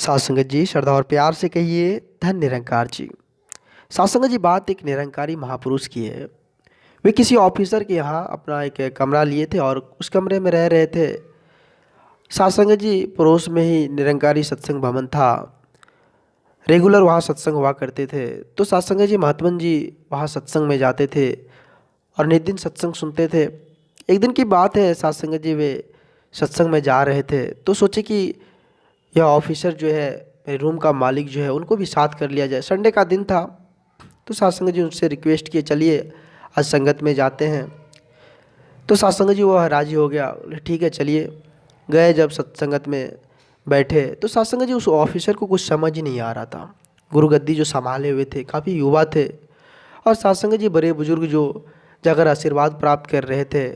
सात संगत जी श्रद्धा और प्यार से कहिए धन निरंकार जी। सात संगत जी, बात एक निरंकारी महापुरुष की है। वे किसी ऑफिसर के यहाँ अपना एक कमरा लिए थे और उस कमरे में रह रहे थे। सात संगत जी, पड़ोस में ही निरंकारी सत्संग भवन था। रेगुलर वहाँ सत्संग हुआ करते थे। तो सात संगत जी, महात्मन जी वहाँ सत्संग में जाते थे और नित दिन सत्संग सुनते थे। एक दिन की बात है, सात संगत जी वे सत्संग में जा रहे थे तो सोचे कि यह ऑफिसर जो है, मेरे रूम का मालिक जो है, उनको भी साथ कर लिया जाए। संडे का दिन था तो सत्संग जी उनसे रिक्वेस्ट किए, चलिए आज संगत में जाते हैं। तो सत्संग जी वह राजी हो गया, बोले ठीक है चलिए। गए जब सत्संगत में बैठे तो सत्संग जी उस ऑफिसर को कुछ समझ ही नहीं आ रहा था। गुरु गद्दी जो संभाले हुए थे, काफ़ी युवा थे और सत्संग जी बड़े बुजुर्ग जो जाकर आशीर्वाद प्राप्त कर रहे थे,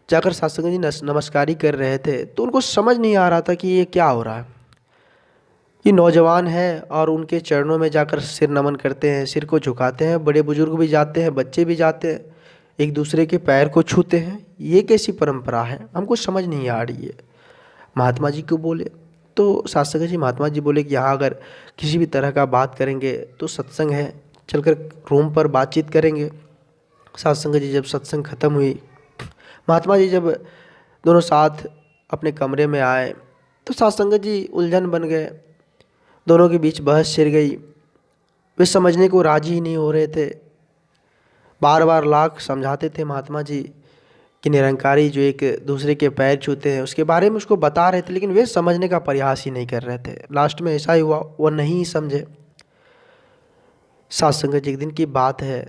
जाकर सत्संग जी नमस्कारी कर रहे थे, तो उनको समझ नहीं आ रहा था कि ये क्या हो रहा है। ये नौजवान है और उनके चरणों में जाकर सिर नमन करते हैं, सिर को झुकाते हैं। बड़े बुजुर्ग भी जाते हैं, बच्चे भी जाते हैं, एक दूसरे के पैर को छूते हैं। ये कैसी परंपरा है, हमको समझ नहीं आ रही है। महात्मा जी को बोले तो सत्संग जी, महात्मा जी बोले कि यहाँ अगर किसी भी तरह का बात करेंगे तो सत्संग है, चलकर रूम पर बातचीत करेंगे। सत्संग जी जब सत्संग खत्म हुई, महात्मा जी जब दोनों साथ अपने कमरे में आए तो सत्संग जी उलझन बन गए। दोनों के बीच बहस छिड़ गई। वे समझने को राजी ही नहीं हो रहे थे। बार बार लाख समझाते थे महात्मा जी कि निरंकारी जो एक दूसरे के पैर छूते हैं उसके बारे में उसको बता रहे थे, लेकिन वे समझने का प्रयास ही नहीं कर रहे थे। लास्ट में ऐसा ही हुआ, वो नहीं समझे। सत्संग जी एक दिन की बात है,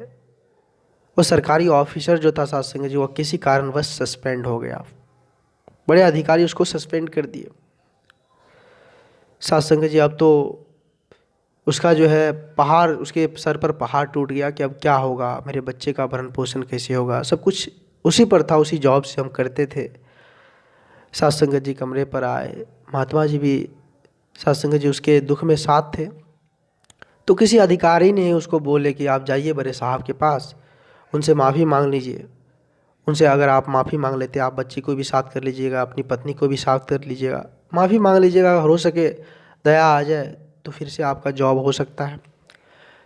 वो सरकारी ऑफिसर जो था सत्संग जी, वो किसी कारणवश सस्पेंड हो गया। बड़े अधिकारी उसको सस्पेंड कर दिए। सत्संग जी अब तो उसका जो है पहाड़, उसके सर पर पहाड़ टूट गया कि अब क्या होगा, मेरे बच्चे का भरण पोषण कैसे होगा। सब कुछ उसी पर था, उसी जॉब से हम करते थे। सत्संग जी कमरे पर आए, महात्मा जी भी सत्संग जी उसके दुख में साथ थे। तो किसी अधिकारी ने उसको बोले कि आप जाइए बड़े साहब के पास, उनसे माफ़ी मांग लीजिए। उनसे अगर आप माफ़ी मांग लेते, आप बच्चे को भी साथ कर लीजिएगा, अपनी पत्नी को भी साथ कर लीजिएगा, माफ़ी मांग लीजिएगा, हो सके दया आ जाए तो फिर से आपका जॉब हो सकता है।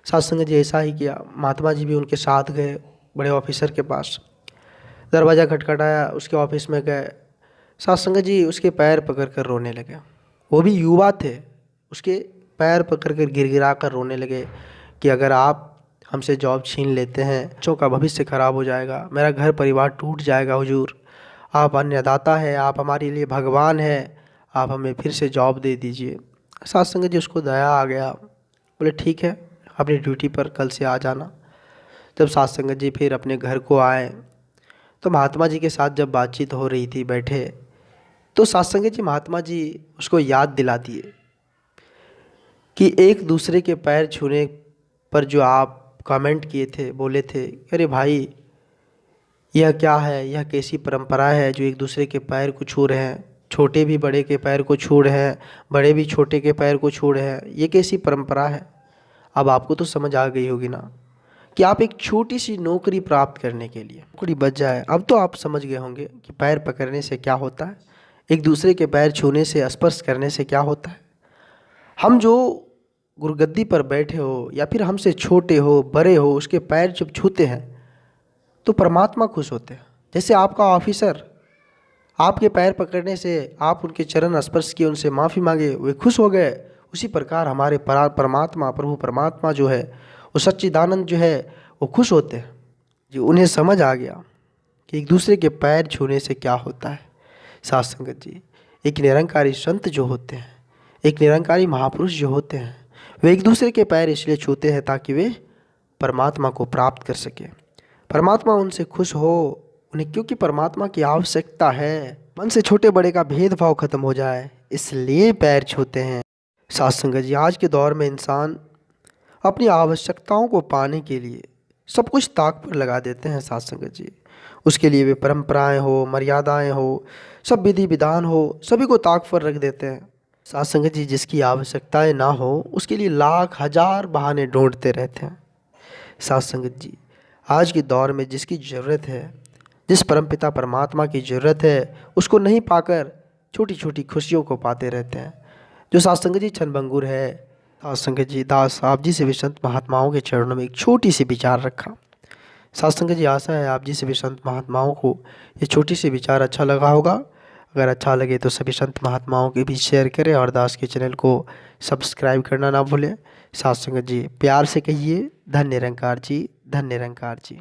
सत्संग जी ऐसा ही किया। महात्मा जी भी उनके साथ गए बड़े ऑफिसर के पास। दरवाज़ा खटखटाया, उसके ऑफिस में गए। सत्संग जी उसके पैर पकड़ कर रोने लगे। वो भी युवा थे, उसके पैर पकड़ कर गिड़गिड़ा कर रोने लगे कि अगर आप हमसे जॉब छीन लेते हैं, बच्चों का भविष्य खराब हो जाएगा, मेरा घर परिवार टूट जाएगा। हुजूर, आप अन्नदाता है, आप हमारे लिए भगवान है, आप हमें फिर से जॉब दे दीजिए। सत्संग जी उसको दया आ गया, बोले ठीक है, अपनी ड्यूटी पर कल से आ जाना। जब सत्संग जी फिर अपने घर को आए तो महात्मा जी के साथ जब बातचीत हो रही थी बैठे, तो सत्संग जी महात्मा जी उसको याद दिला दिए कि एक दूसरे के पैर छूने पर जो आप कमेंट किए थे, बोले थे, अरे भाई यह क्या है, यह कैसी परंपरा है जो एक दूसरे के पैर को छू रहे हैं, छोटे भी बड़े के पैर को छू रहे हैं, बड़े भी छोटे के पैर को छू रहे हैं, ये कैसी परंपरा है। अब आपको तो समझ आ गई होगी ना कि आप एक छोटी सी नौकरी प्राप्त करने के लिए, नौकरी बच जाए, अब तो आप समझ गए होंगे कि पैर पकड़ने से क्या होता है, एक दूसरे के पैर छूने से, स्पर्श करने से क्या होता है। हम जो गुरुगद्दी पर बैठे हो या फिर हमसे छोटे हो बड़े हो, उसके पैर जब छूते हैं तो परमात्मा खुश होते हैं। जैसे आपका ऑफिसर आपके पैर पकड़ने से, आप उनके चरण स्पर्श किए, उनसे माफ़ी मांगे, वे खुश हो गए, उसी प्रकार हमारे परमात्मा, प्रभु परमात्मा जो है, वो सच्चिदानंद जो है, वो खुश होते हैं। जो उन्हें समझ आ गया कि एक दूसरे के पैर छूने से क्या होता है। साथ संगत जी, एक निरंकारी संत जो होते हैं, एक निरंकारी महापुरुष जो होते हैं, वे एक दूसरे के पैर इसलिए छूते हैं ताकि वे परमात्मा को प्राप्त कर सके, परमात्मा उनसे खुश हो उन्हें, क्योंकि परमात्मा की आवश्यकता है। मन से छोटे बड़े का भेदभाव खत्म हो जाए, इसलिए पैर छूते हैं। साथ संगत जी, आज के दौर में इंसान अपनी आवश्यकताओं को पाने के लिए सब कुछ ताक पर लगा देते हैं। साथ संगत जी, उसके लिए वे परंपराएं हो, मर्यादाएं हो, सब विधि विधान हो, सभी को ताक पर रख देते हैं। साथ संगत जी, जिसकी आवश्यकताएं ना हो उसके लिए लाख हजार बहाने ढूंढते रहते हैं। साथ संगत जी, आज के दौर में जिसकी ज़रूरत है, जिस परमपिता परमात्मा की ज़रूरत है, उसको नहीं पाकर छोटी छोटी खुशियों को पाते रहते हैं। जो साध संगत जी छनबंगुर है, साध संगत जी दास आप जी से भी संत महात्माओं के चरणों में एक छोटी सी विचार रखा। साध संगत जी आशा है आप जी सभी संत महात्माओं को ये छोटी सी विचार अच्छा लगा होगा। अगर अच्छा लगे तो सभी संत महात्माओं के भी शेयर करें और दास के चैनल को सब्सक्राइब करना ना भूलें। साध संगत जी प्यार से कहिए धन्य निरंकार जी, धन्य निरंकार जी।